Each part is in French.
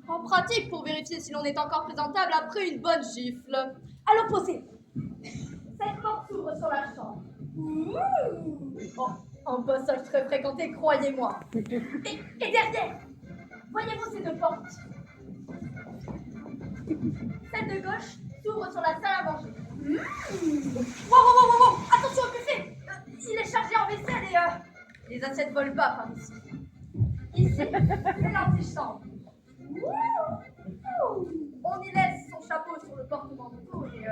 En pratique, pour vérifier si l'on est encore présentable après une bonne gifle. À l'opposé. Cette porte s'ouvre sur la chambre. Oh, un passage très fréquenté, croyez-moi. Et derrière, voyez-vous ces deux portes? Celle de gauche s'ouvre sur la salle à manger. Wow, attention au buffet. Il est chargé en vaisselle et les assiettes volent pas par ici. Ici, c'est l'antichambre. On y laisse son chapeau sur le porte-manteau et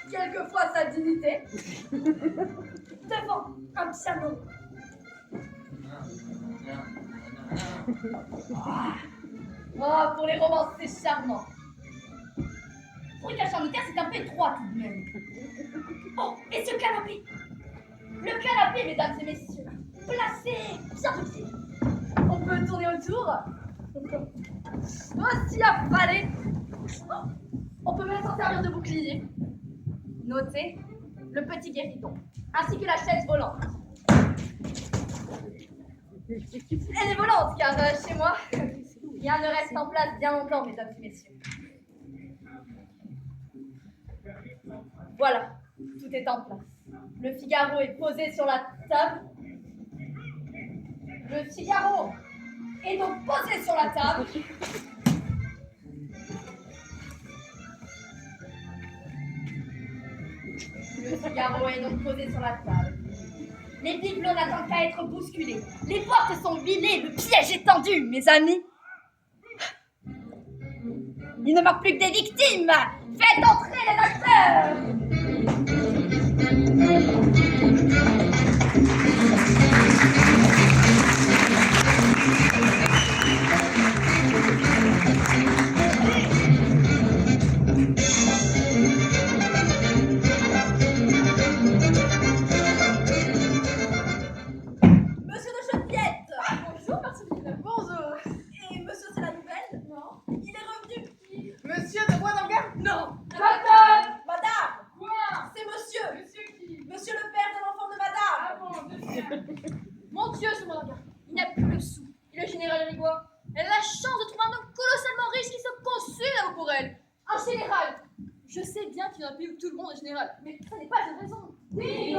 quelquefois sa dignité devant un piano. Oh, pour les romances, c'est charmant. Pour une cage sanitaire, c'est un peu étroit tout de même. Oh, et ce canapé? Le canapé, mesdames et messieurs, placé bien de pied. On peut tourner autour. Aussi affalé. Oh, on peut même s'en servir de bouclier. Notez le petit guéridon, ainsi que la chaise volante. Elle est volante, car chez moi, rien ne reste en place bien longtemps, mesdames et messieurs. Voilà, tout est en place. Le Figaro est posé sur la table. Le Figaro est donc posé sur la table. Le Figaro est donc posé sur la table. Les bibelots n'attendent qu'à être bousculés. Les portes sont huilées, le piège est tendu, mes amis. Il ne manque plus que des victimes. Faites entrer les acteurs. Monsieur de Cheneviette. Bonjour, Marceline. Bonjour. Et monsieur, c'est la nouvelle? Non. Il est revenu. Monsieur de Bois-d'Anguin? Non. Madame. Quoi? C'est monsieur. Monsieur qui? Monsieur le père de l'enfant de madame. Ah bon, monsieur. Mon Dieu, ce mon il n'a plus le sou. Et le général Rigois, elle a la chance de trouver un homme colossalement riche qui se consulte pour elle. Un général. Je sais bien qu'il y en a plus où tout le monde est général, mais ça n'est pas une raison. Mais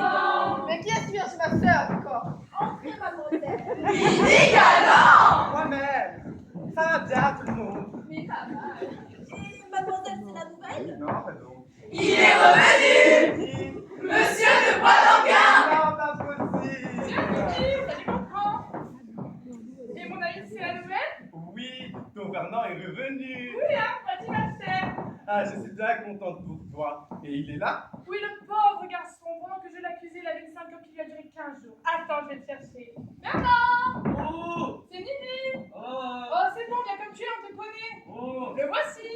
qui est-ce qui vient chez ma sœur, d'accord? Entrez, mademoiselle. Moi-même. Ça va bien, tout le monde. Mais pas mal. Et mademoiselle, c'est la nouvelle? Non, pardon. Il est revenu! Qui? Monsieur de Bois-d'Anguin! Non, pas possible. Ça les comprend. Et mon ami, c'est la nouvelle? Oui, ton Fernand est revenu. Oui, hein, petit Marcel. Ah, je suis bien contente pour toi. Et il est là? Oui, le pauvre garçon, pendant que je l'accusais, il avait une symptôme qui lui a duré 15 jours. Attends, je vais le chercher. Bernard! Oh! C'est Nini! Oh! Oh, c'est bon, viens comme tu es, on te connaît. Oh! Le voici!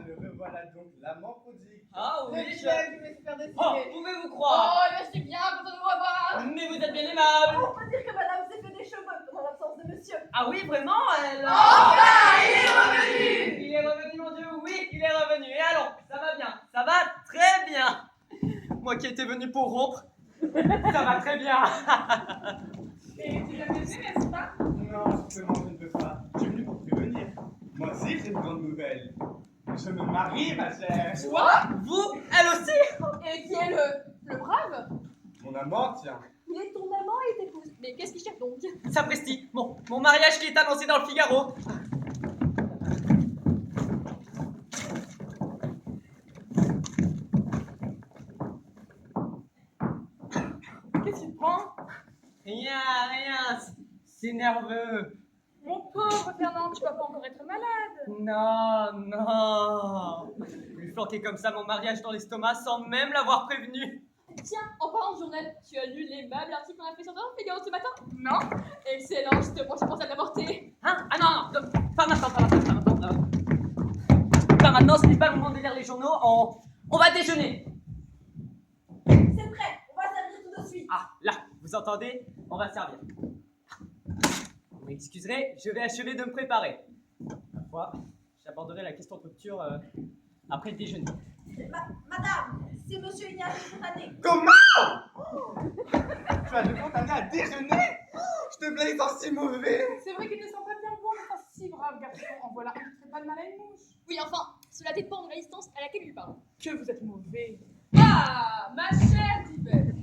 Le revoilà donc l'amant prodigue. Ah oui, Le je... chef, je vais se faire Oh, décider. pouvez-vous Oh, croire? je suis bien content de vous revoir. Mais vous êtes bien aimable. On peut dire que madame s'est fait des cheveux pendant l'absence de monsieur. Ah oui, vraiment, elle... Enfin, il est revenu! Il est revenu, mon Dieu, oui, il est revenu. Et alors, ça va bien, ça va très bien. Moi qui étais venu pour rompre, ça va très bien. Et tu l'as fait, n'est-ce pas? Non, justement, je ne peux pas. Je suis venu pour te prévenir. Moi aussi, j'ai une grande nouvelle. Je me marie, ma chère. Quoi? Vous, elle aussi? Et qui est le brave? Mon amant, tiens. Il est ton amant et t'épouse. Mais qu'est-ce qu'il cherche donc? Sapristi, mon mariage qui est annoncé dans le Figaro. Qu'est-ce que tu prends? Rien, c'est nerveux. Mon pauvre Fernand, tu vas pas encore être malade. Non. Lui flanquer comme ça mon mariage dans l'estomac sans même l'avoir prévenu. Tiens, en parlant de journal, tu as lu l'aimable article qu'on a fait sur toi, Figaro ce matin? Non? Excellent, justement, je pense à l'avorter. Hein? Ah non, pas maintenant. Pas maintenant, ce n'est pas le moment de lire les journaux, on va déjeuner. C'est prêt, on va servir tout de suite. Ah, là, vous entendez? On va servir. excuserez, je vais achever de me préparer. Ma foi, j'aborderai la question de rupture après le déjeuner. Madame, c'est monsieur Ignace Fontané. Comment? Tu as demandé à déjeuner? Je te blague dans si mauvais. C'est vrai qu'il ne sent pas bien bon, mais pas si brave garçon. En voilà un qui ne fait pas de mal à une mouche. Oui, enfin, cela dépend de la distance à laquelle il parle. Que vous êtes mauvais. Ah, ma chère Tibet.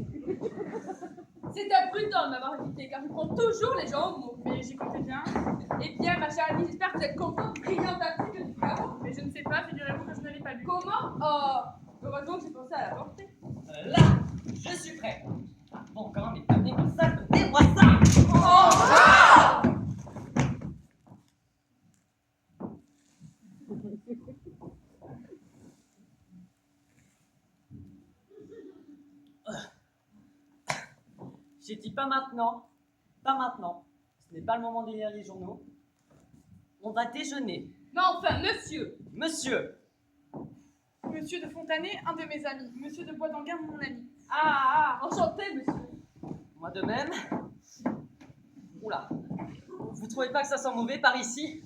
C'est imprudent de m'avoir invité car je prends toujours les gens au mot. Mais j'y comptais bien. Eh bien, ma chère amie, j'espère que vous êtes contente du brillant article du Figaro. Mais je ne sais pas, figurez-vous que je ne l'ai pas lu. Comment? Oh, heureusement que j'ai pensé à la porter. Là, je suis prêt. Ah, bon, quand même, amenez comme ça, donnez-moi ça. J'ai dit pas maintenant, pas maintenant. Ce n'est pas le moment de lire les journaux. On va déjeuner. Mais enfin, monsieur. Monsieur, Monsieur de Fontané, un de mes amis. Monsieur de Bois-d'Anguin, mon ami. Enchanté, monsieur. moi de même. Oula, vous trouvez pas que ça sent mauvais par ici?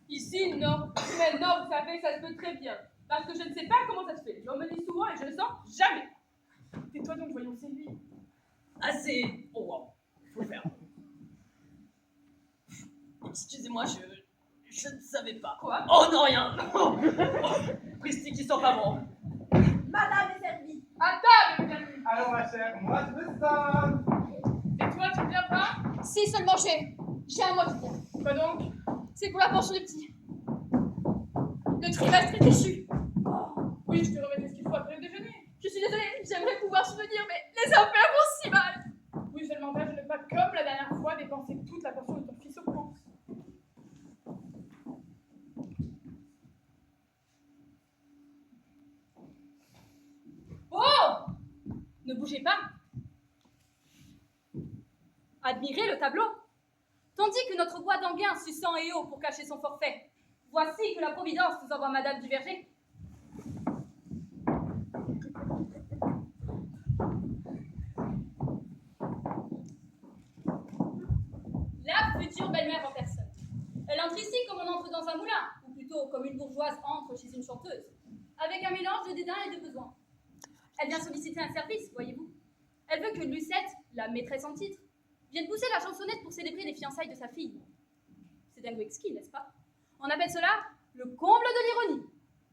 Ici, non. Mais non, vous savez, ça se peut très bien. Parce que je ne sais pas comment ça se fait. On me dit souvent et je ne le sens jamais. Tais-toi donc, voyons, c'est lui. Assez. Oh wow, faut le faire. Excusez-moi, je ne savais pas. Quoi? Oh non, rien. Christy qui sent pas bon. Madame est servie. À table, mes amis. Alors ma chère, moi je me sens. Et toi, tu ne viens pas? Si seulement j'ai un mot à te dire. Quoi donc? C'est pour la pension des petits. Le trimestre est échu. Oui, je te remettrai ce qu'il faut après le déjeuner. Je suis désolée, j'aimerais pouvoir souvenir, mais les affaires vont si mal. Oui, seulement là, je ne veux pas, comme la dernière fois, dépenser toute la pension de ton fils au courant. Oh! Ne bougez pas. Admirez le tableau. Tandis que notre bois d'Anguin sut sang et eau pour cacher son forfait, voici que la Providence nous envoie Madame du Verger. La future belle-mère en personne. Elle entre ici comme on entre dans un moulin, ou plutôt comme une bourgeoise entre chez une chanteuse, avec un mélange de dédain et de besoin. Elle vient solliciter un service, voyez-vous. Elle veut que Lucette, la maîtresse en titre, vienne pousser la chansonnette pour célébrer les fiançailles de sa fille. C'est un goût exquis, n'est-ce pas? On appelle cela le comble de l'ironie,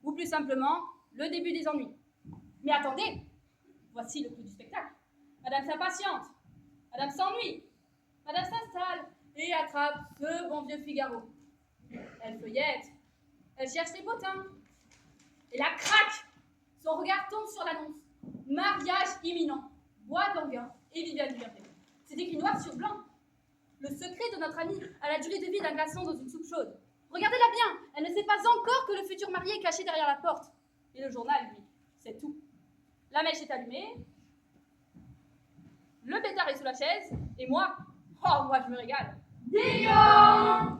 ou plus simplement, le début des ennuis. Mais attendez, voici le clou du spectacle. Madame s'impatiente, Madame s'ennuie, Madame s'installe et attrape ce bon vieux Figaro. Elle feuillette, elle cherche les potins, et la craque. Son regard tombe sur l'annonce. Mariage imminent, Bois d'Anguin et Viviane du Verger. C'est écrit noir sur blanc. Le secret de notre amie a la durée de vie d'un glaçon dans une soupe chaude. Regardez-la bien, elle ne sait pas encore que le futur marié est caché derrière la porte. Et le journal, lui, c'est tout. La mèche est allumée, le pétard est sous la chaise, et moi, oh, moi je me régale. Ding-dong!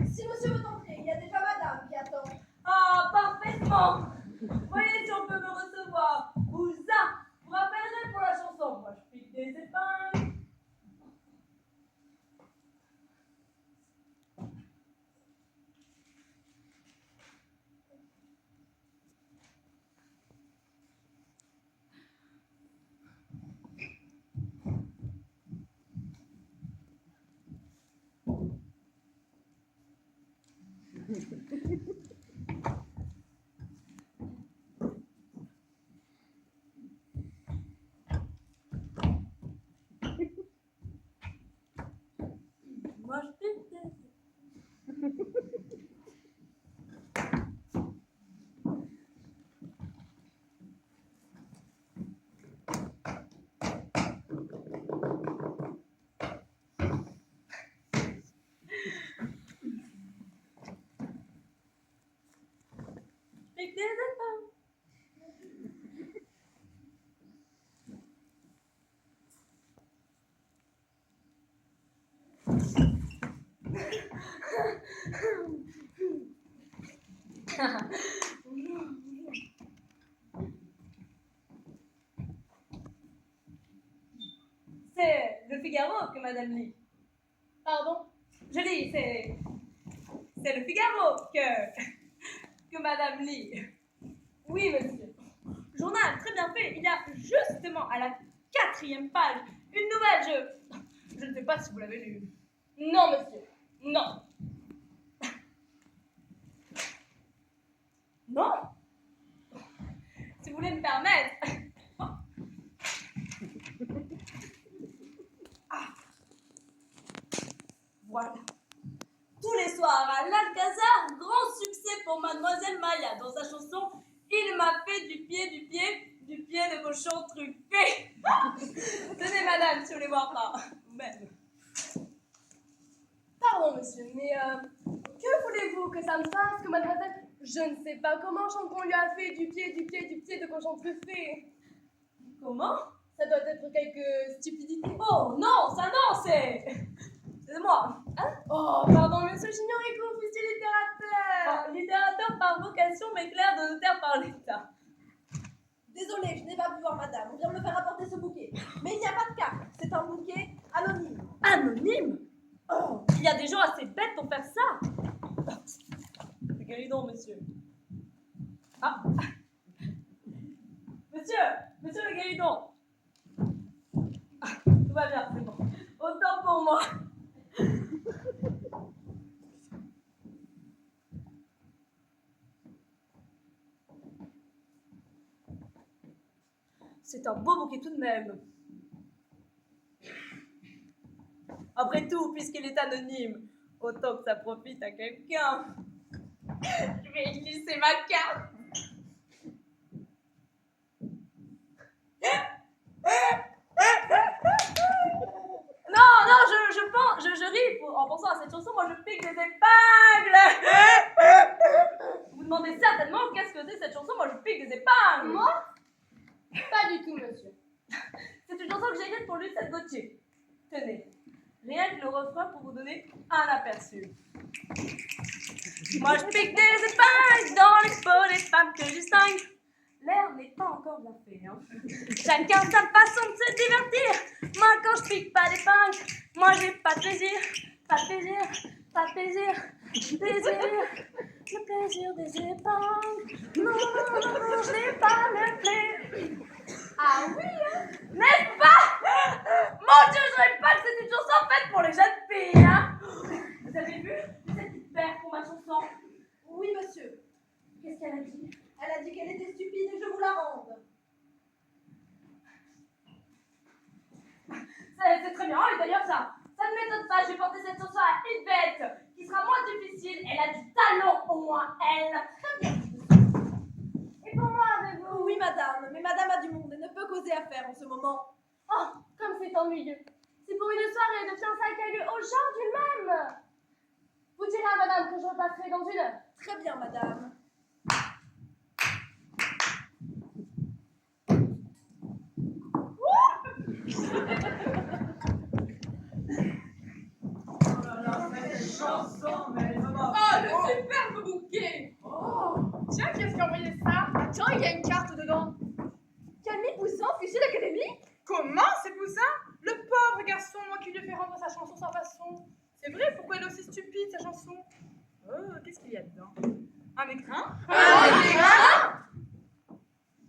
Si monsieur veut entrer, il y a déjà madame qui attend. Ah, parfaitement. Voyez si on peut me recevoir. Ou ça, vous rappellerez pour la chanson. Moi, je pique des épingles. Moi, je pique des pique des épingles. c'est le Figaro que madame lit. Pardon? Je dis, c'est le Figaro que madame lit. Oui, monsieur. Journal très bien fait. Il y a justement à la 4e page une nouvelle. Je ne sais pas si vous l'avez lu. Non, monsieur. Non. Non? Si vous voulez me permettre. Ah. Voilà. Tous les soirs à l'Alcazar, grand succès pour Mademoiselle Maya dans sa chanson Il m'a fait du pied de cochon truffé. Tenez, madame, si vous voulez voir par vous-même. Pardon, monsieur, mais que voulez-vous que ça me fasse que mademoiselle, je ne sais pas comment, chante qu'on lui a fait du pied de cochon truffé? Comment? Ça doit être quelque stupidité. Oh non, ça non, c'est moi. Hein? Oh, pardon, monsieur, j'ignorais que vous fussiez littérateur. Littérateur par vocation, mais clerc de notaire par l'État. Désolée, je n'ai pas pu voir madame. On vient de me faire apporter ce bouquet. Mais il n'y a pas de carte. C'est un bouquet anonyme. Anonyme? Oh, il y a des gens assez bêtes pour faire ça. Regardez donc, monsieur. Ah. Monsieur le Galidon. Ah, tout va bien, c'est bon. Autant pour moi. C'est un beau bouquet tout de même. Après tout, puisqu'il est anonyme, autant que ça profite à quelqu'un. Je vais glisser ma carte. Non, je ris en pensant à cette chanson. Moi, je pique des épingles. Vous vous demandez certainement qu'est-ce que c'est cette chanson. Moi, je pique des épingles. Moi? Pas du tout, monsieur. C'est une chanson que j'ai écrite pour Lucette Gauthier. Tenez, rien que le refrain pour vous donner un aperçu. Moi je pique des épingles dans les peaux des femmes que je distingue. L'air n'est pas encore bien fait, hein. Chacun sa façon de se divertir. Moi quand je pique pas d'épingles, moi j'ai pas de plaisir. Pas de plaisir, pas de plaisir. Le plaisir des épingles. Non, je n'ai pas le plaisir. Ah oui, hein? N'est-ce pas? Mon Dieu, je savais pas que c'est une chanson faite pour les jeunes filles, hein? Vous avez vu cette petite paire pour ma chanson? Oui, monsieur. Qu'est-ce qu'elle a dit? Elle a dit qu'elle était stupide et que je vous la rende. C'est très bien, et d'ailleurs ça ne m'étonne pas, j'ai porté cette chanson à une bête qui sera moins difficile, elle a du talent au moins, elle. Très bien. Et pour moi, avez-vous? Oui, madame. Mais madame a du monde et ne peut causer affaire en ce moment. Oh, comme c'est ennuyeux. C'est pour une soirée de fiançailles qui a lieu aujourd'hui même. Vous direz à madame que je repasserai dans 1 heure. Très bien, madame. Oh, le superbe bouquet! Oh! Tiens, qui est-ce qui a envoyé ça? Attends, il y a une carte dedans. Camille Poussin, officier d'académie? Comment, c'est Poussin? Le pauvre garçon, moi qui lui ai fait rendre sa chanson sans façon. C'est vrai, pourquoi elle est aussi stupide, sa chanson? Oh, qu'est-ce qu'il y a dedans? Un écrin?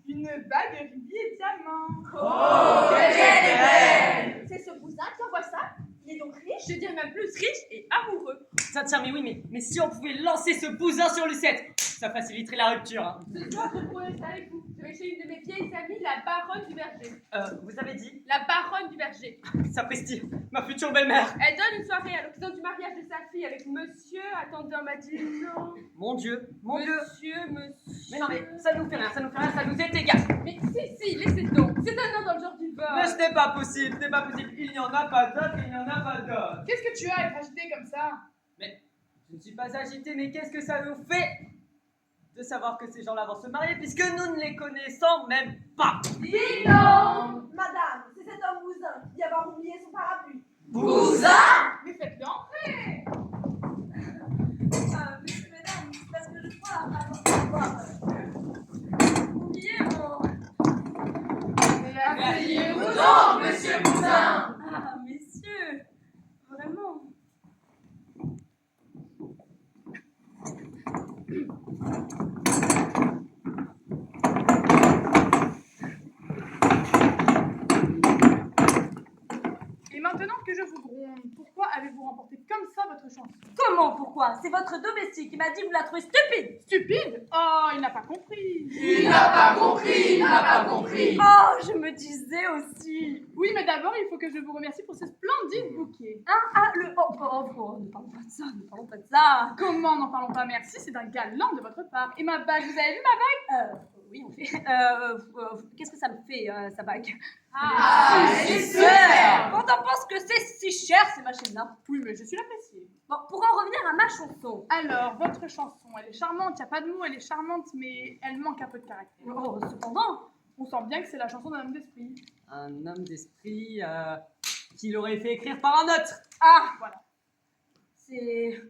Une bague rubis et diamant. Oh, quelle est belle! C'est ce Poussin qui envoie ça? Il est donc riche? Je dirais même plus riche et amoureux. Tiens, mais oui, mais si on pouvait lancer ce bousin sur Lucette, ça faciliterait la rupture. Hein. Ce soir, je pourrais rester avec vous. Je vais chez une de mes vieilles amies, la baronne du Verger. Vous avez dit? La baronne du Verger. Sapristi, ma future belle-mère. Elle donne une soirée à l'occasion du mariage de sa fille avec monsieur. Attendez, on m'a dit non. Mon Dieu. Monsieur. Mais non, mais ça nous fait rien, ça nous est égal. Mais si, laissez donc. C'est un nom dans le genre du Mais vol. ce n'est pas possible, il n'y en a pas d'autre, Qu'est-ce que tu as à être agité comme ça? Mais je ne suis pas agité, mais qu'est-ce que ça nous fait de savoir que ces gens-là vont se marier puisque nous ne les connaissons même pas? Non, madame, c'est cet homme Bousin qui a oublié son parapluie. Mais faites-le entrer. Monsieur, mesdames, parce que je crois avoir oublié mon... Mais asseyez-vous donc, monsieur Bousin. Comment, pourquoi? C'est votre domestique qui m'a dit que vous la trouvez stupide. Stupide? Oh, il n'a pas compris. Il n'a pas compris, il n'a pas compris. Oh, je me disais aussi. Oui, mais d'abord, il faut que je vous remercie pour ce splendide bouquet. Ne parlons pas de ça, ne parlons pas de ça. Comment n'en parlons pas? Merci, c'est d'un galant de votre part. Et ma bague, vous avez vu ma bague? Oui, on fait. Qu'est-ce que ça me fait, sa bague? Ah, c'est super. Quand on pense que c'est si cher, ces machines-là. Oui, mais je suis l'appréciée. Bon, pour en revenir à ma chanson. Alors, votre chanson, elle est charmante, il n'y a pas de mots, elle est charmante, mais elle manque un peu de caractère. Oh, cependant. On sent bien que c'est la chanson d'un homme d'esprit. Un homme d'esprit qui l'aurait fait écrire par un autre. Ah, voilà. C'est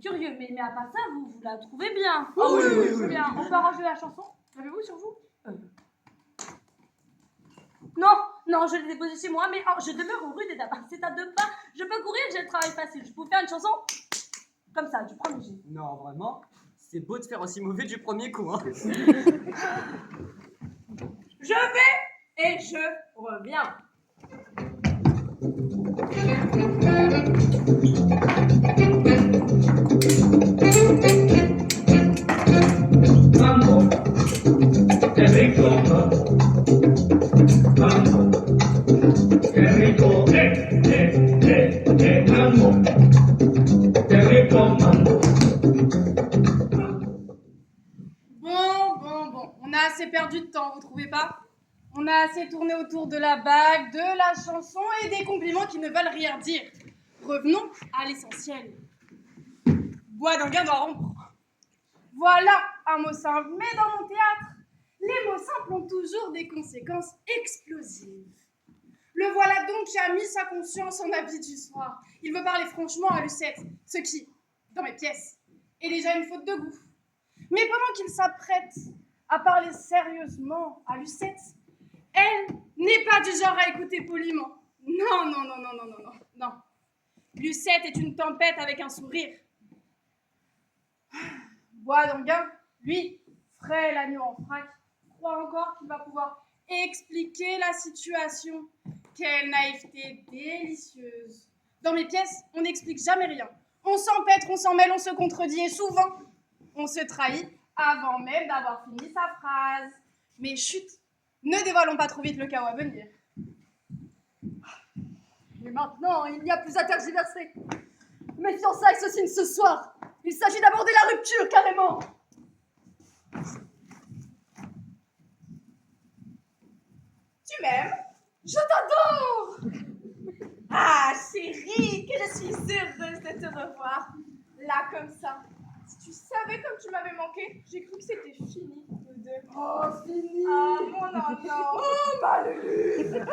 curieux, mais à part ça, vous la trouvez bien. Très bien. On peut arranger la chanson? L'avez-vous sur vous? Non, je l'ai déposée chez moi, mais je demeure rue des Damas. C'est à 2 pas. Je peux courir, j'ai le travail facile. Je peux vous faire une chanson comme ça, du premier jet. Non, vraiment, c'est beau de faire aussi mauvais du premier coup. Hein. Je vais et je reviens. Mambo, qué rico, mambo, qué rico, mambo, qué rico, mambo. Bon. On a assez perdu de temps, vous trouvez pas? On a assez tourné autour de la bague, de la chanson et des compliments qui ne veulent rien dire. Revenons à l'essentiel. Bois d'Anguin doit rompre. Voilà un mot simple, mais dans mon théâtre, les mots simples ont toujours des conséquences explosives. Le voilà donc qui a mis sa conscience en habit du soir. Il veut parler franchement à Lucette, ce qui, dans mes pièces, est déjà une faute de goût. Mais pendant qu'il s'apprête à parler sérieusement à Lucette, elle n'est pas du genre à écouter poliment. Non. Lucette est une tempête avec un sourire. Bois d'Anguin, lui, frais l'agneau en frac, croit encore qu'il va pouvoir expliquer la situation. Quelle naïveté délicieuse. Dans mes pièces, on n'explique jamais rien. On s'empêtre, on s'en mêle, on se contredit et souvent, on se trahit avant même d'avoir fini sa phrase. Mais chut, ne dévoilons pas trop vite le chaos à venir. Et maintenant, il n'y a plus à tergiverser. Mes fiançailles se signent ce soir. Il s'agit d'aborder la rupture, carrément. Tu m'aimes? Je t'adore. Ah, chérie, que je suis heureuse de te revoir. Là, comme ça. Si tu savais comme tu m'avais manqué, j'ai cru que c'était fini, nous deux. Oh, fini. Ah, mon enfant. Oh, ma Lulu.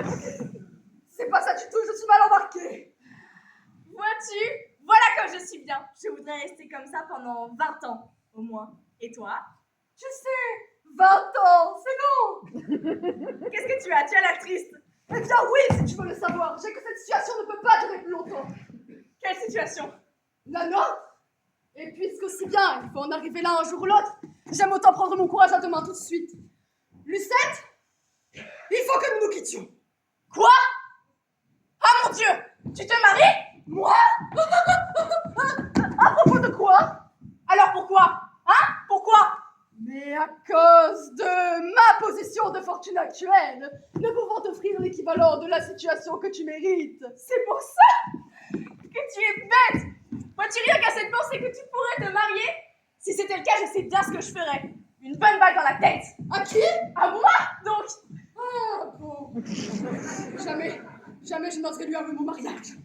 C'est pas ça du tout, je suis mal embarquée. Vois-tu? Voilà comme je suis bien. Je voudrais rester comme ça pendant 20 ans, au moins. Et toi? Tu sais, 20 ans, c'est long. Qu'est-ce que tu as? Tu as l'air triste. Eh bien oui, si tu veux le savoir, j'ai que cette situation ne peut pas durer plus longtemps. Quelle situation? La nôtre. Et puisque si bien, il faut en arriver là un jour ou l'autre, j'aime autant prendre mon courage à deux mains tout de suite. Lucette, il faut que nous nous quittions. Quoi? Ah mon Dieu! Tu te maries? Moi? À propos de quoi? Alors pourquoi? Hein? Pourquoi? Mais à cause de ma position de fortune actuelle, ne pouvant t'offrir l'équivalent de la situation que tu mérites. C'est pour ça que tu es bête! Vois-tu rien qu'à cette pensée que tu pourrais te marier? Si c'était le cas, je sais bien ce que je ferais. Une bonne balle dans la tête. À qui? À moi, donc. Ah bon. Jamais je n'oserais lui avouer mon mariage.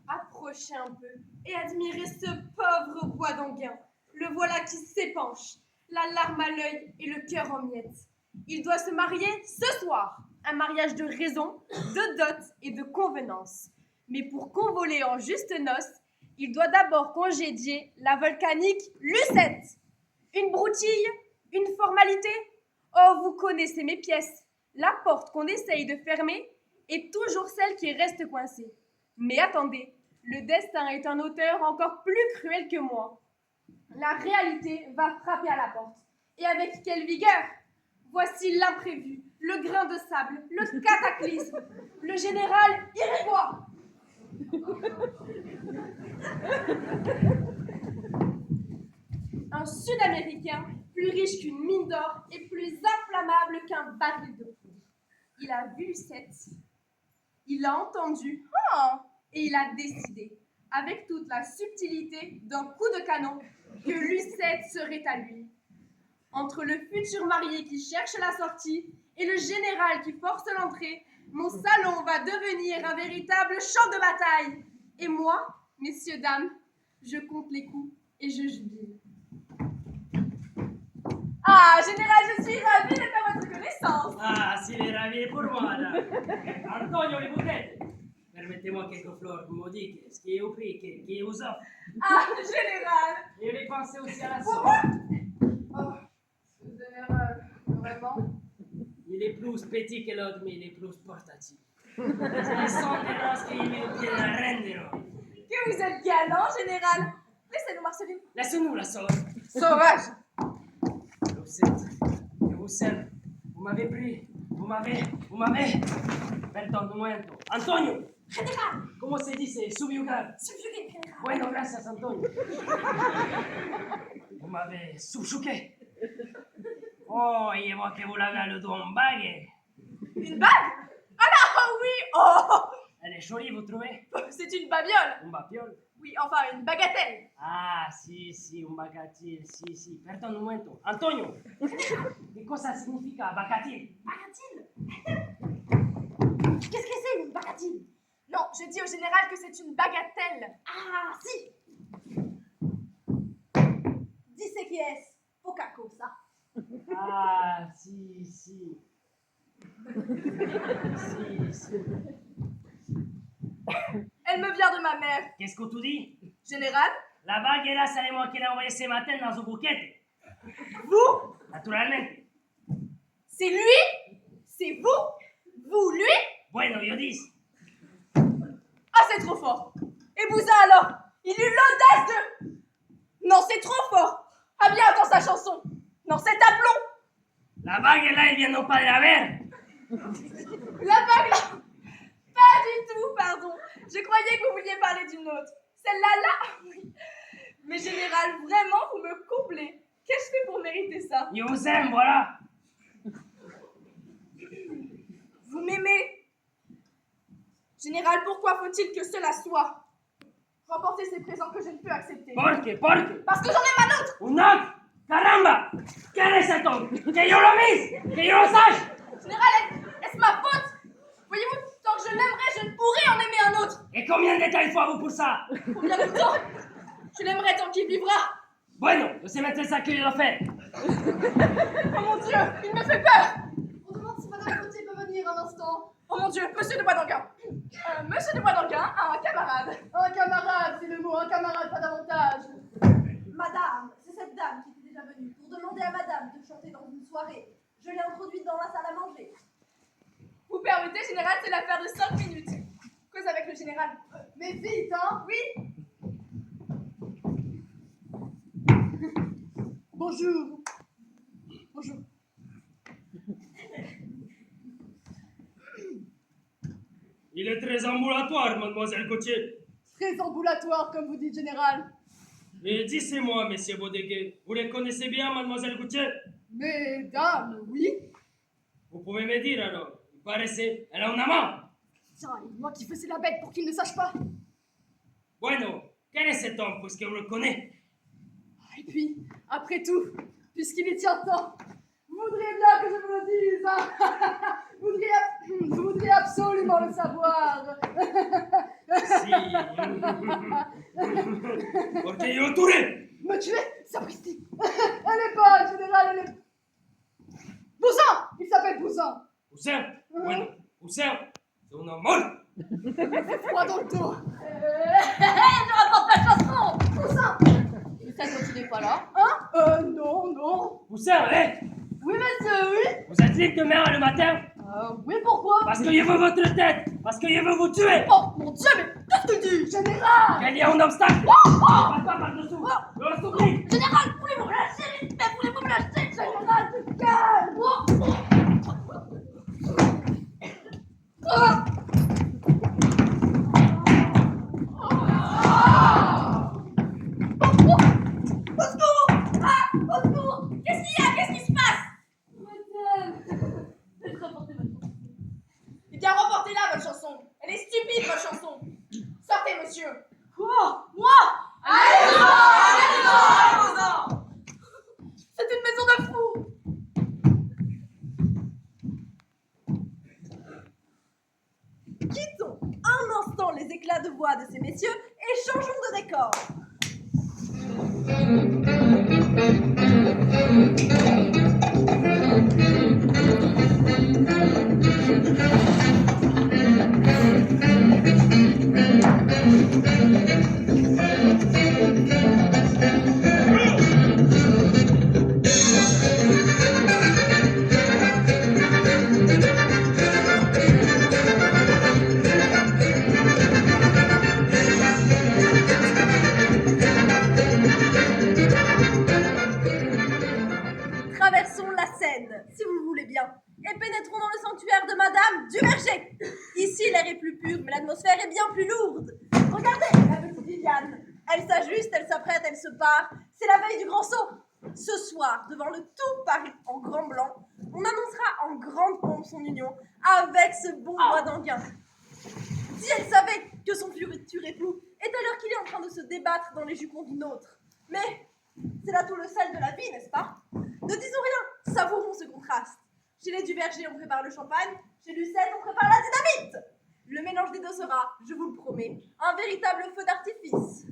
Approchez un peu et admirez ce pauvre Bois d'Anguin. Le voilà qui s'épanche, la larme à l'œil et le cœur en miettes. Il doit se marier ce soir. Un mariage de raison, de dot et de convenance. Mais pour convoler en juste noces, il doit d'abord congédier la volcanique Lucette. Une broutille, une formalité. Oh, vous connaissez mes pièces. La porte qu'on essaye de fermer est toujours celle qui reste coincée. Mais attendez, le destin est un auteur encore plus cruel que moi. La réalité va frapper à la porte. Et avec quelle vigueur! Voici l'imprévu, le grain de sable, le cataclysme, le général Irigoyen. Un Sud-Américain, plus riche qu'une mine d'or et plus inflammable qu'un baril de poudre. Il a vu Lucette, il a entendu, et il a décidé, avec toute la subtilité d'un coup de canon, que Lucette serait à lui. Entre le futur marié qui cherche la sortie et le général qui force l'entrée, mon salon va devenir un véritable champ de bataille. Et moi, messieurs, dames, je compte les coups et je jubile. Ah, général, je suis ravie de faire votre connaissance. Ah, s'il est ravi pour moi, là. Antonio les bouteilles. Permettez-moi quelques fleurs, vous me dites, ce qui est au prix, qui est aux offres. Ah, général. Et les pensez aussi à la sauce. Oh, général, vraiment. Il est plus petit que l'autre, mais il est plus portatif. Ils sont des noces qui me tiennent rendere. Que vous êtes galant, général. Laissez-nous, Marceline. Laissez-nous la sauce. Sauvage. Je vous aime. Vous m'avez pris. Vous m'avez. Perdón, un momento. Antonio. Général, ¿Cómo se dice? Subyugar. subjugué, général. Bueno, gracias, Antonio. Vous m'avez subjugué. Oh, y moi que vous l'avez le doigt en bague. Une bague? Ah oui. Oh, Elle est jolie, vous trouvez? c'est une babiole. Un babiole. Oui, enfin, une bagatelle. Ah, si, un bagatelle, si. Perdón, un momento. Antonio, ¿qué cosa significa bagatelle? Bagatine. Qu'est-ce que c'est une bagatine? Non, je dis au général que c'est une bagatelle. Ah, si. Dice que es poca cosa. Ah, si. Elle me vient de ma mère. Qu'est-ce que tu dis? Général? La bague est là, c'est moi qui l'ai envoyée ce matin dans un bouquet. Vous? Naturellement. C'est lui? C'est vous? Vous, lui? Bueno, yo dis. Ah, c'est trop fort. Et Bousin alors? Il eut l'audace de... Non, c'est trop fort. Ah bien, entend sa chanson. Non, c'est aplomb. La bague est là, elle vient non pas de la mer. La bague là? Pas du tout, pardon. Je croyais que vous vouliez parler d'une autre. Celle-là, là? Oui. Mais général, vraiment, vous me comblez. Qu'ai-je fait pour mériter ça? Je vous aime, voilà. Vous m'aimez? Général, pourquoi faut-il que cela soit? Remporter ces présents que je ne peux accepter. Porque. Parce que j'en ai un autre! Un autre? Caramba! ¿Quién es cet homme? Que yo lo mise! Que yo lo sache! Général, est-ce ma faute? Voyez-vous, tant que je l'aimerais, je ne pourrais en aimer un autre. Et combien de temps il faut à vous pour ça? Combien de temps? Je l'aimerais tant qu'il vivra. Bueno, je sais maintenant ça que je dois faire. Oh mon Dieu, il me fait peur. On demande si Madame Gauthier peut venir un instant. Oh mon Dieu, Monsieur de Boisdanguin. Monsieur de Boisdanguin a un camarade. Un camarade, c'est le mot, un camarade, pas davantage. Madame, c'est cette dame qui était déjà venue pour demander à Madame de chanter dans une soirée. Je l'ai introduite dans la salle à manger. Vous permettez, général, c'est l'affaire de 5 minutes. Cause avec le général. Mais vite, hein? Oui. Bonjour. Bonjour. Il est très ambulatoire, mademoiselle Gauthier. Très ambulatoire, comme vous dites, général. Mais dites-moi, monsieur Baudeguet, vous les connaissez bien, mademoiselle Gauthier? Mesdames, oui. Vous pouvez me dire alors, il paraissait, elle a un amant. Tiens, et moi qui faisais la bête pour qu'il ne sache pas. Bueno, quel est cet homme, puisque vous le connaissez? Et puis, après tout, puisqu'il y tient tant, vous voudriez bien que je vous le dise, hein? Vous voudriez absolument le savoir. Si. Porque yo tué. Me tuer, sapristi. Elle est bonne, général, elle est... Bousin. Il s'appelle Bousin. Poussin. Bueno, Poussin, c'est un homme mort. Froid dans le dos. Je rapporte la chanson. Bousin. Mais ça ne n'est pas là, hein? Non. Poussin, allez. Oui, monsieur, oui. Vous êtes libre de mer le matin? Oui, pourquoi? Parce que je veux votre tête. Parce que je veux vous tuer. Oh, mon Dieu, mais qu'est-ce que tu dis, général? Il y a un obstacle. Passe pas par-dessous. Je vous supplie. Général, voulez-vous me lâcher? Mais voulez-vous me lâcher? Général, tu te calmes. stupide, votre chanson. Sortez, monsieur. Quoi? Moi? Allez-en. C'est une maison de fous. Quittons un instant les éclats de voix de ces messieurs et changeons de décor. Traversons la Seine, si vous le voulez bien, et pénétrons dans le sanctuaire de Madame Duverger. Ici, l'air est plus pur, mais l'atmosphère est bien plus lourde. Regardez, la petite Viviane. Elle s'ajuste, elle s'apprête, elle se part. C'est la veille du grand saut. Ce soir, devant le tout Paris en grand blanc, on annoncera en grande pompe son union avec ce bon roi d'Anguin. Si elle savait que son futur époux est à l'heure qu'il est en train de se débattre dans les jupons d'une autre. Mais c'est là tout le sel de la vie, n'est-ce pas? Ne disons rien, savourons ce contraste. Chez les Duverger, on prépare le champagne, chez Lucette, on prépare la dynamite. Le mélange des deux sera, je vous le promets, un véritable feu d'artifice.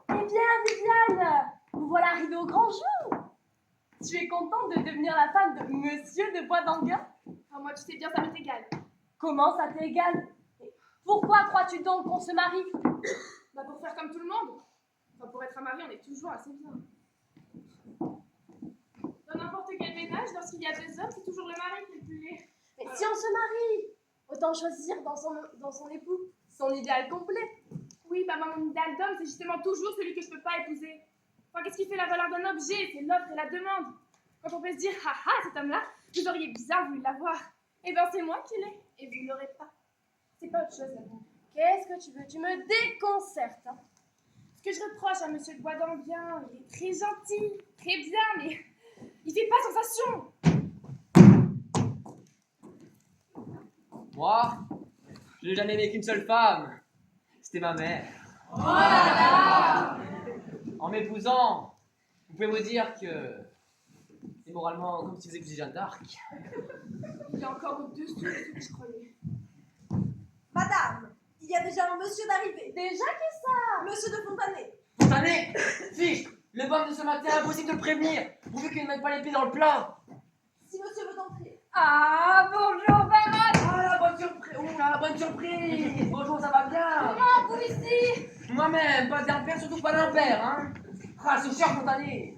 Eh bien, Viviane, vous voilà arrivée au grand jour. Tu es contente de devenir la femme de Monsieur de Bois d'Anguin? Ah, moi, tu sais bien, ça m'est égal. Comment ça t'est égal? Pourquoi crois-tu donc qu'on se marie? Bah, pour faire comme tout le monde. Enfin, pour être un mari, on est toujours assez bien. Dans n'importe quel ménage, lorsqu'il y a deux hommes, c'est toujours le mari qui est le plus laid. Mais si on se marie, autant choisir dans son époux son idéal complet. Oui, bah, mon idéal d'homme, c'est justement toujours celui que je peux pas épouser. Enfin, qu'est-ce qui fait la valeur d'un objet? C'est l'offre et la demande. Quand on peut se dire, haha, cet homme-là, vous auriez bien voulu l'avoir. Eh ben, c'est moi qui l'ai, et vous l'aurez pas. C'est pas autre chose, l'amour. Qu'est-ce que tu veux? Tu me déconcertes. Hein? Ce que je reproche à Monsieur de Bois d'Anguin, il est très gentil, très bien, mais il fait pas sensation. Moi, je n'ai jamais aimé qu'une seule femme. C'était ma mère. Oh là là! En m'épousant, vous pouvez vous dire que c'est moralement comme si vous épousez Jeanne d'Arc. Il est encore au-dessus de ce que je croyais. Madame, il y a déjà un monsieur d'arrivée. Déjà qui ça? Monsieur de Fontanet. Fontanet, fiche, le bum de ce matin, impossible de le prévenir, pourvu qu'il ne mette pas les pieds dans le plat. Si monsieur veut entrer. Ah, bonjour, Baronne! Ah, la bonne surprise! Oh, la bonne surprise! Bonjour, ça va bien? Comment vous ici? Moi-même, pas d'impair, surtout pas d'impair, hein? Ah, ce cher Fontanet!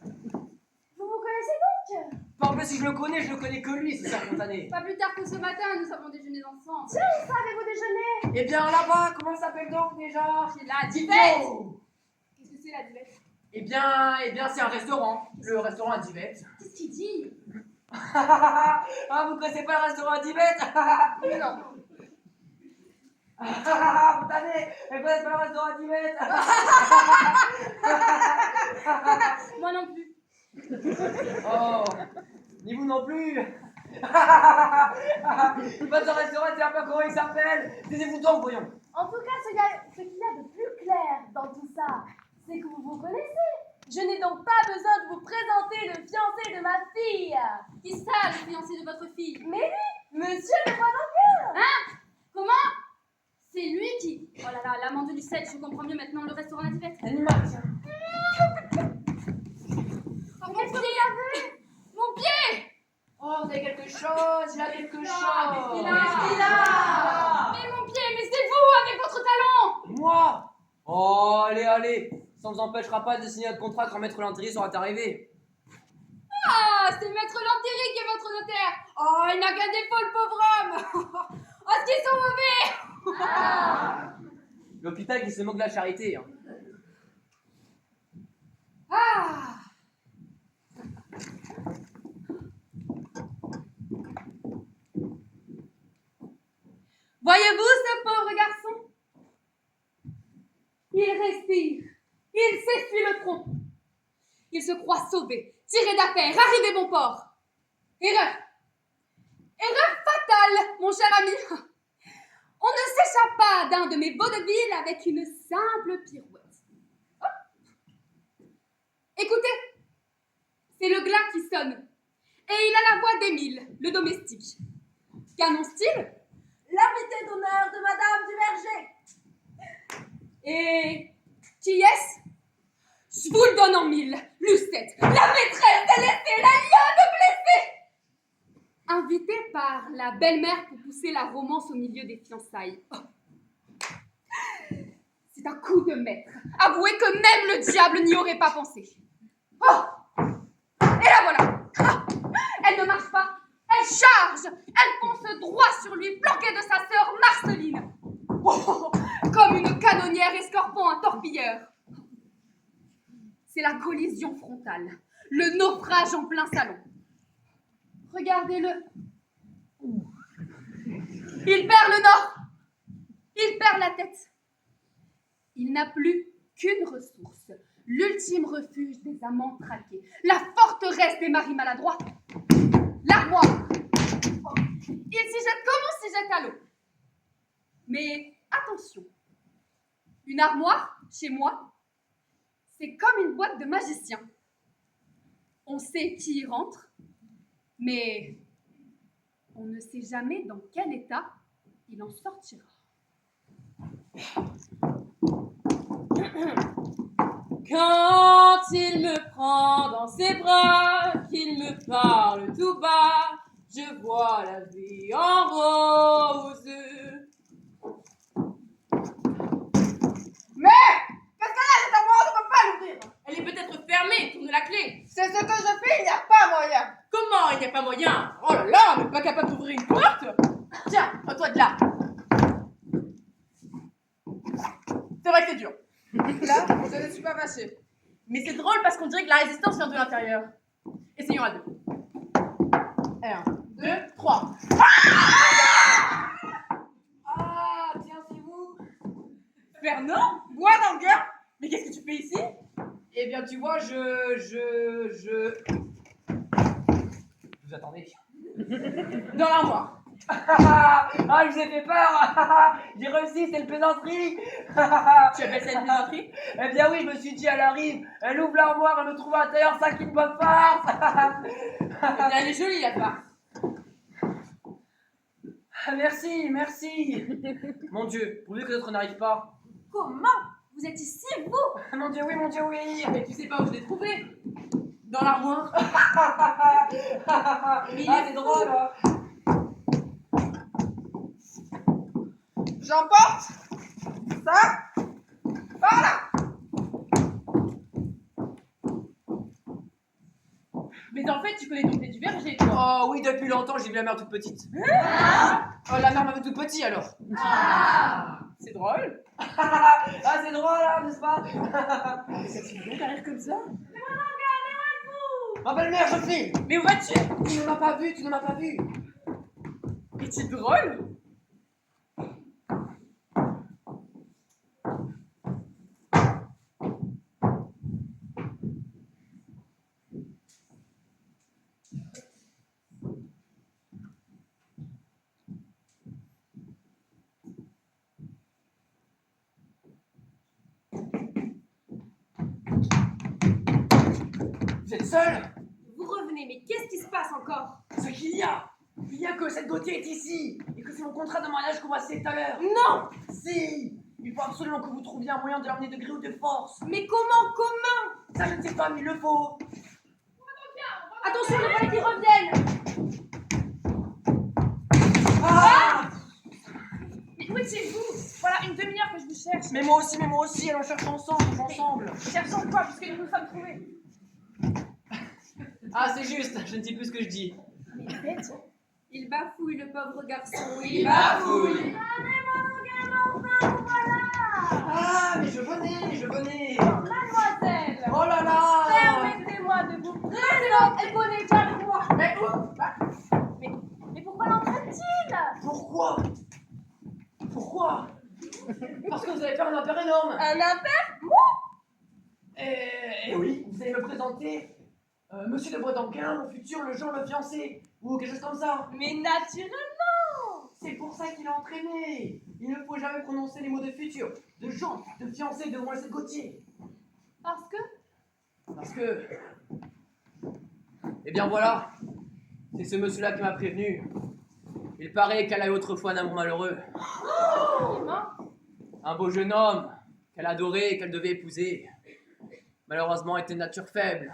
Vous vous connaissez donc? Pas en plus, si je le connais que lui, ce cher Fontanet. Pas plus tard que ce matin, nous avons déjeuné ensemble. Tiens, où ça avez-vous déjeuné? Eh bien, là-bas, comment ça s'appelle donc déjà? C'est la Divette! Qu'est-ce que c'est la divette? Eh bien, c'est un restaurant. Le restaurant à Divette. Qu'est-ce qu'il dit? Ah, vous connaissez pas le restaurant à Divette? Non. Fontanet, elle connaît pas le restaurant à Divette? Moi non plus. Oh, ni vous non plus. Votre restaurant, tu sais pas comment il s'appelle? Taisez-vous donc, voyons. En tout cas, ce qu'il y a de plus clair dans tout ça, c'est que vous vous connaissez. Je n'ai donc pas besoin de vous présenter le fiancé de ma fille. Qui ça, le fiancé de votre fille? Mais oui, Monsieur de Bois d'Anguin. Hein? Comment? C'est lui qui... Oh là là, l'amant de Lucette, je comprends mieux maintenant le restaurant à Divette. Animation. Oh, mon pied! Mon pied! Oh, vous avez quelque chose, il a quelque chose. Qu'est-ce qu'il a? Mais mon pied, mais c'est vous avec votre talon! Moi? Oh, allez, ça ne vous empêchera pas de signer notre contrat quand Maître Lantéry sera arrivé. Ah, c'est Maître Lantéry qui est votre notaire! Oh, il n'a qu'un défaut, le pauvre homme! Oh, ce qu'ils sont mauvais! Ah. L'hôpital qui se moque de la charité. Hein. Ah! Voyez-vous ce pauvre garçon? Il respire, Il s'essuie le front. Il se croit sauvé, tiré d'affaire, arrivé bon port. Erreur. Erreur fatale, mon cher ami. On ne s'échappe pas d'un de mes vaudevilles avec une simple pirouette. Oh. Écoutez, c'est le glas qui sonne. Et il a la voix d'Émile, le domestique. Qu'annonce-t-il? L'invité d'honneur de Madame du Verger. Et qui est-ce? Je vous le donne en mille. Lucette, la maîtresse délaissée, la lionne blessée. Invitée par la belle-mère pour pousser la romance au milieu des fiançailles. Oh. C'est un coup de maître. Avouez que même le diable n'y aurait pas pensé. Oh. Et la voilà. Ah. Elle ne marche pas. Elle charge. Elle fonce droit sur lui, flanquée de sa sœur Marceline. Oh. Comme une canonnière escortant un torpilleur. C'est la collision frontale. Le naufrage en plein salon. Regardez-le. Il perd le nord. Il perd la tête. Il n'a plus qu'une ressource. L'ultime refuge des amants traqués. La forteresse des maris maladroits. L'armoire. Il s'y jette comme on s'y jette à l'eau. Mais attention. Une armoire, chez moi, c'est comme une boîte de magicien. On sait qui y rentre, mais on ne sait jamais dans quel état il en sortira. Quand il me prend dans ses bras, qu'il me parle tout bas, je vois la vie en rose. Mais qu'est-ce qu'elle a, cette armoire? On ne peut pas l'ouvrir. Elle est peut-être fermée, tourne la clé. C'est ce que je fais, il n'y a pas moyen. Comment il n'y a pas moyen? Oh là là, mais pas capable d'ouvrir une porte. Tiens, à toi de là. C'est vrai que c'est dur. Là, je ne suis pas fâchée. Mais c'est drôle parce qu'on dirait que la résistance vient de l'intérieur. Essayons à deux. 1, 2, 3. Ah, tiens, c'est vous. Fernand? Bois d'engueule. Mais qu'est-ce que tu fais ici? Eh bien, tu vois, je vous attendais. Dans l'armoire. Ah, je vous ai fait peur. J'ai réussi, c'est une plaisanterie. Tu appelles ça une plaisanterie? Eh bien oui, je me suis dit, elle arrive, elle ouvre l'armoire, elle me trouve à l'intérieur, ça qui une bonne farce. Eh bien, elle est jolie, la farce. Merci, merci. Mon Dieu, pourvu que l'autre n'arrive pas. Comment? Vous êtes ici, vous? Mon Dieu, oui, mon Dieu, oui. Mais tu sais pas où je l'ai trouvé? Dans l'armoire. C'est drôle. Hein. J'emporte ça par là. Mais en fait, tu connais donc les du Verger, toi. Oh oui, depuis longtemps, j'ai vu la mère toute petite. Oh, la mère m'avait tout petit alors. C'est drôle. Ah, c'est drôle, hein, n'est-ce pas? Donc à rire comme ça. Ma belle-mère, je file. Mais où vas-tu? Tu ne m'as pas vu, tu ne m'as pas vu. Es-tu drôle? Vous êtes seul? Vous revenez, mais qu'est-ce qui se passe encore? Ce qu'il y a, il y a que cette Gauthier est ici et que c'est mon contrat de mariage qu'on va signer tout à l'heure. Non! Si, il faut absolument que vous trouviez un moyen de l'emmener de gré ou de force. Mais comment? Ça, je ne sais pas, mais il le faut. Attention, ne pas qu'ils reviennent! Ah! Mais où étiez-vous? Voilà une demi-heure que je vous cherche. Mais moi aussi, allons chercher ensemble. Cherchons quoi, puisque nous nous sommes trouvés? Ah, c'est juste, je ne sais plus ce que je dis. Mais bête, il bafouille le pauvre garçon. bafouille. Voilà! Ah, mais je venais. Mademoiselle! Oh là là! Permettez-moi de vous présenter Bonnet Jacquois! Mais où? Mais pourquoi l'entraîne-t-il? Pourquoi? Parce que vous allez faire un impair énorme. Un impair? Moi? Eh oui, vous allez me présenter Monsieur de Bois-d'Anquin, mon futur, le Jean le fiancé, ou quelque chose comme ça. Mais naturellement! C'est pour ça qu'il a entraîné. Il ne faut jamais prononcer les mots de futur, de Jean, de fiancé devant cette Gauthier. Parce que? Parce que... Eh bien voilà, c'est ce monsieur-là qui m'a prévenu. Il paraît qu'elle a eu autrefois un amour malheureux. Un beau jeune homme qu'elle adorait et qu'elle devait épouser. Malheureusement, était de nature faible.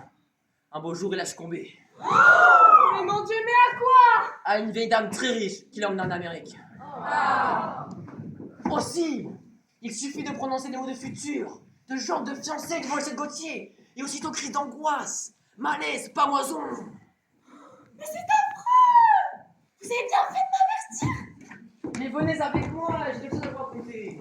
Un beau jour, il a succombé. Mais mon Dieu, mais à quoi? À une vieille dame très riche qui l'emmena en Amérique. Aussi, il suffit de prononcer des mots de futur, de genre de fiancé devant cette Gauthier, et aussitôt cri d'angoisse, malaise, pamoison. Mais c'est affreux! Vous avez bien fait de m'avertir! Mais venez avec moi, j'ai quelque chose à vous raconter.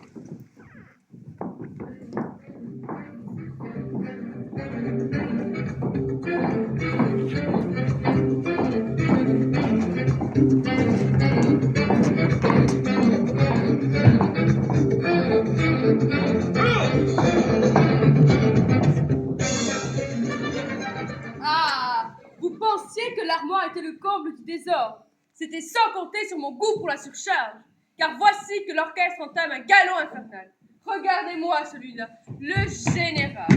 Ah, vous pensiez que l'armoire était le comble du désordre. C'était sans compter sur mon goût pour la surcharge. Car voici que l'orchestre entame un galop infernal. Regardez-moi celui-là, le général.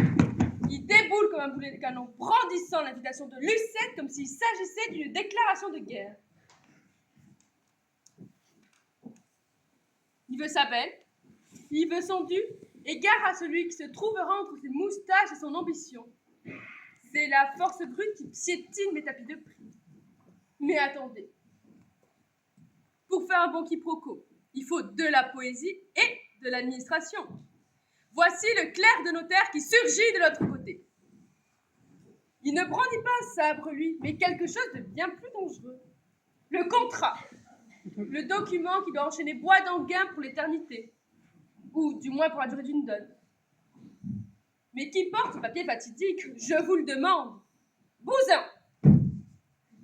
Il déboule comme un boulet de canon, brandissant l'invitation de Lucette comme s'il s'agissait d'une déclaration de guerre. Il veut sa belle, il veut son dû, et gare à celui qui se trouvera entre ses moustaches et son ambition. C'est la force brute qui piétine mes tapis de prix. Mais attendez. Pour faire un bon quiproquo, il faut de la poésie et de l'administration. Voici le clerc de notaire qui surgit de l'autre côté. Il ne brandit pas un sabre, lui, mais quelque chose de bien plus dangereux. Le contrat. Le document qui doit enchaîner Bois-d'Anquin pour l'éternité. Ou du moins pour la durée d'une donne. Mais qui porte ce papier fatidique? Je vous le demande. Bousin!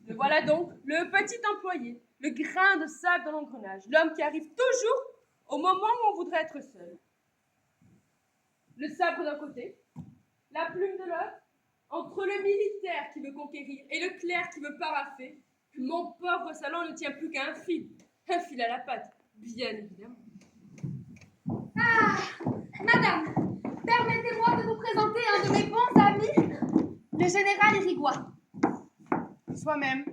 Le voilà donc, le petit employé, le grain de sable dans l'engrenage, l'homme qui arrive toujours au moment où on voudrait être seul. Le sabre d'un côté, la plume de l'autre, entre le militaire qui veut conquérir et le clerc qui veut paraffer, mon pauvre salon ne tient plus qu'à un fil à la patte, bien évidemment. Ah, madame, permettez-moi de vous présenter un de mes bons amis, le général Irigois. Soi-même.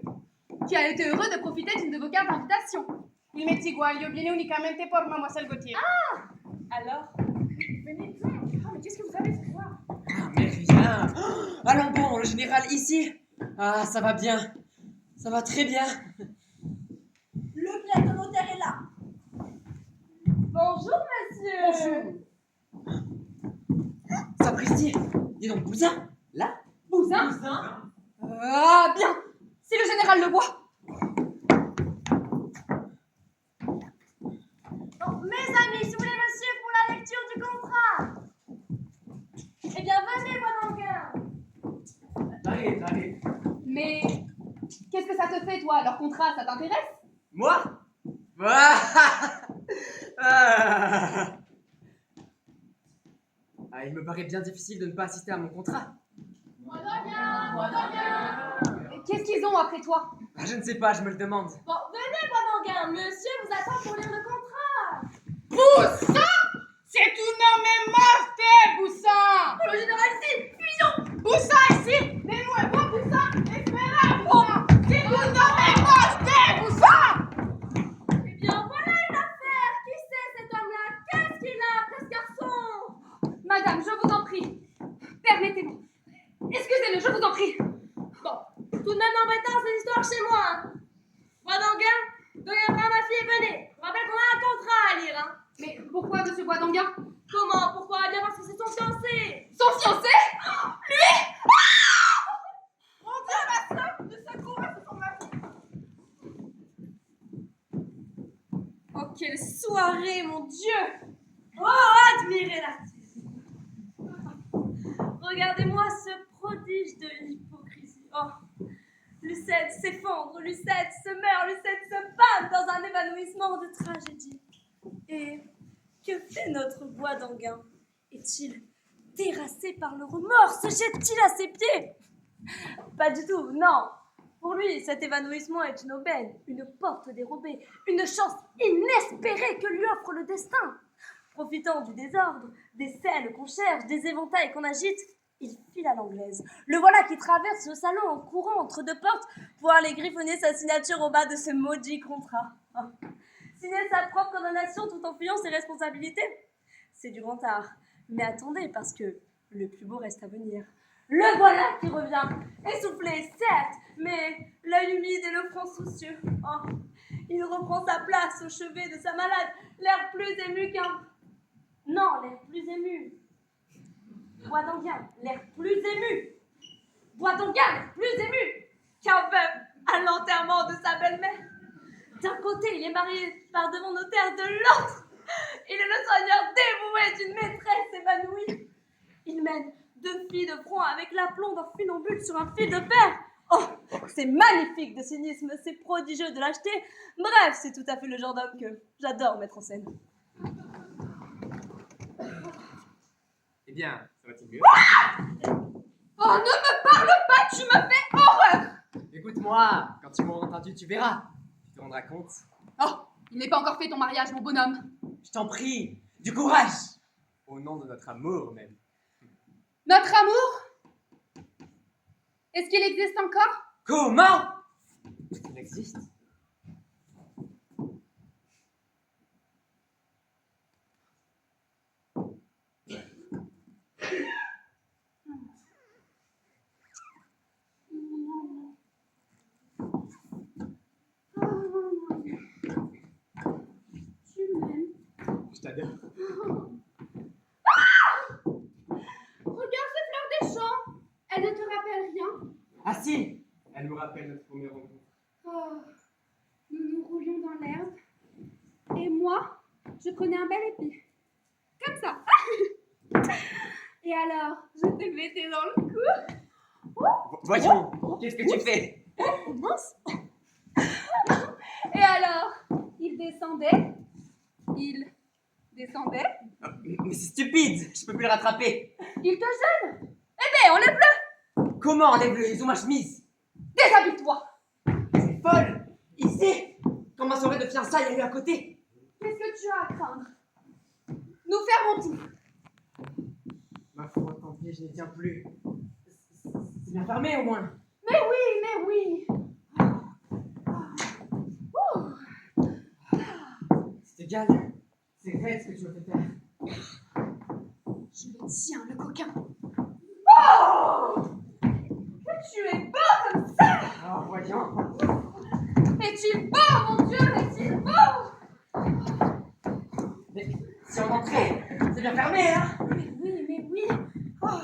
Qui a été heureux de profiter d'une de vos cartes d'invitation. Il m'est igual, yo viene únicamente por mademoiselle Gauthier. Ah, Alors? Venez donc! Oh, mais qu'est-ce que vous avez ce soir? Ah, mais rien. Oh, allons bon, le général ici. Ah, ça va bien. Ça va très bien. Le clerc de notaire est là. Bonjour, monsieur! Bonjour. Sapristi, dis donc, Bousin, là? Bousin? Bousin? Ah, bien, si le général le voit. Bon, mes amis, si vous voulez monsieur pour la lecture du contrat. Eh bien, venez, Bois-d'Anquin. Allez. Mais qu'est-ce que ça te fait, toi? Leur contrat, ça t'intéresse? Moi? Ah, il me paraît bien difficile de ne pas assister à mon contrat. Qu'est-ce qu'ils ont après toi? Ah, je ne sais pas, je me le demande. Bon, venez, Bois-d'Anquin. Monsieur vous attend pour lire le contrat. Boussin! C'est tout nommé mortel, Boussin! Le général ici, fuyons! Boussin ici! Mais nous et moi, Boussin! Espérez, Boussin! C'est tout nommé mortel, Boussin! Eh bien, voilà une affaire. Qui c'est cet homme-là? Qu'est-ce qu'il a après ce garçon? Madame, je vous en prie, permettez-moi. Excusez-le, je vous en prie. Bon, tout de même embêtant ces histoires chez moi. Hein. Bois-d'Anquin, donnez un bras à ma fille et venez. Je rappelle qu'on a un contrat à lire. Hein. Mais pourquoi, monsieur Bois-d'Anquin? Comment? Pourquoi? Eh bien parce que c'est son fiancé. Son fiancé? Lui? Mon Dieu, ma soeur ne se trouve pas sur son mari! Oh, quelle soirée, mon Dieu! Oh, admirez l'artiste! Regardez-moi ce prodige de l'hypocrisie. Oh, Lucette s'effondre, Lucette se meurt, Lucette se bat dans un évanouissement de tragédie. Et que fait notre Bois-d'Anquin? Est-il terrassé par le remords, se jette-t-il à ses pieds? Pas du tout, non. Pour lui, cet évanouissement est une aubaine, une porte dérobée, une chance inespérée que lui offre le destin. Profitant du désordre, des selles qu'on cherche, des éventails qu'on agite, il file à l'anglaise. Le voilà qui traverse le salon en courant entre deux portes pour aller griffonner sa signature au bas de ce maudit contrat. Signer sa propre condamnation tout en fuyant ses responsabilités, c'est du grand art. Mais attendez, parce que le plus beau reste à venir. Le voilà qui revient, essoufflé, certes, mais l'œil humide et le front soucieux. Oh, il reprend sa place au chevet de sa malade, l'air plus ému qu'un... Non, l'air plus ému. Bois d'Anguin, l'air plus ému. Bois d'Anguin, l'air plus ému qu'un veuf à l'enterrement de sa belle-mère. D'un côté, il est marié par devant notaire, de l'autre, il est le soigneur dévoué d'une maîtresse évanouie. Il mène 2 filles de front avec l'aplomb d'un funambule sur un fil de fer. Oh, c'est magnifique de cynisme, c'est prodigieux de lâcheté. Bref, c'est tout à fait le genre d'homme que j'adore mettre en scène. Eh bien, ça va-t-il mieux? Oh, ne me parle pas, tu me fais horreur! Écoute-moi, quand tu m'auras entendu, tu verras. Tu te rendras compte. Oh, il n'est pas encore fait ton mariage, mon bonhomme. Je t'en prie, du courage. Au nom de notre amour, même. Notre amour? Est-ce qu'il existe encore? Comment? Il existe. Je t'adore. Regarde ces fleurs des champs. Elles ne te rappellent rien? Ah si, elle me rappelle notre première rencontre. Oh, nous nous roulions dans l'herbe. Et moi, je prenais un bel épi. Comme ça. Et alors, je te mettais dans le cou. Voyons, qu'est-ce que tu fais? Oh, mince. Et alors, il descendait. Il descendait. Mais c'est stupide, je peux plus le rattraper. Il te gêne. Eh bien, enlève-le. Comment enlève-le? Ils ont ma chemise. Déshabille-toi. C'est folle. Ici, quand ma soirée de fiançailles a eu à côté. Qu'est-ce que tu as à craindre? Nous fermons tout. Ma foi, tant pis, je n'y tiens plus. C'est bien fermé au moins. Mais oui, mais oui. C'est égal. C'est vrai ce que tu me fais faire. Je le tiens, le coquin. Oh! Que tu es beau comme ça! Oh, voyons. Est-il beau, mon Dieu, est-il beau? Mais si on entrait, c'est bien fermé, hein? Mais oui. Oh.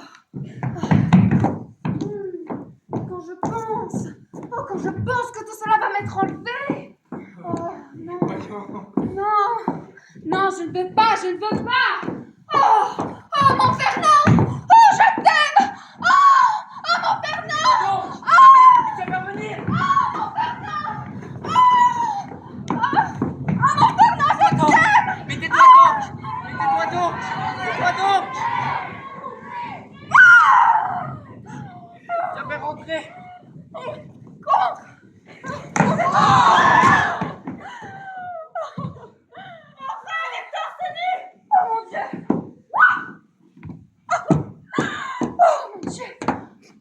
Quand je pense que tout cela va m'être enlevé. Oh, non. Non, je ne veux pas. Oh, mon Fernand. Oh, je t'aime. Oh, mon Fernand. Tu vas venir. Oh, mon Fernand. Mon Fernand, je t'aime. Mais tais-toi donc. Je vais rentrer.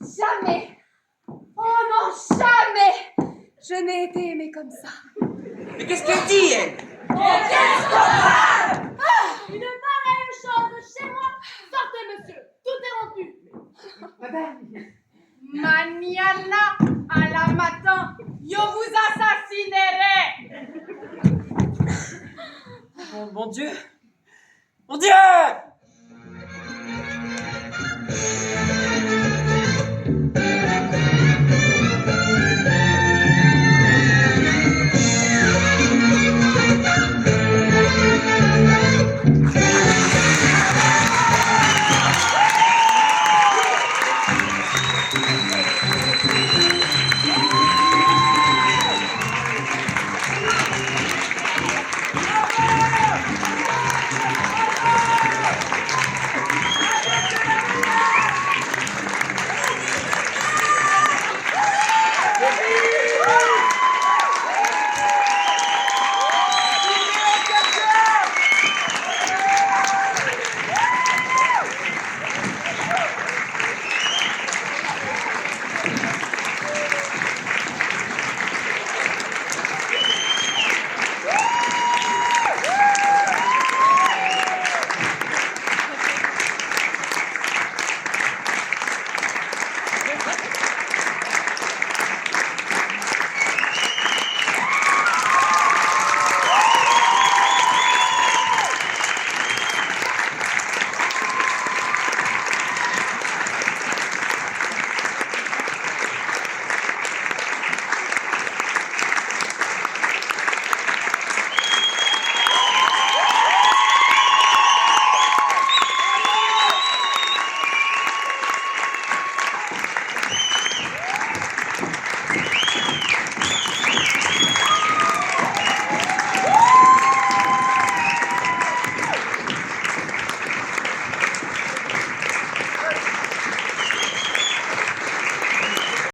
Jamais. Oh non, jamais. Je n'ai été aimée comme ça. Mais qu'est-ce qu'elle dit, elle? Une pareille chose chez moi. Sortez, monsieur. Tout est rompu. Madame. Mañana à la matin, yo vous assassinerai. Mon Dieu. Mon Dieu!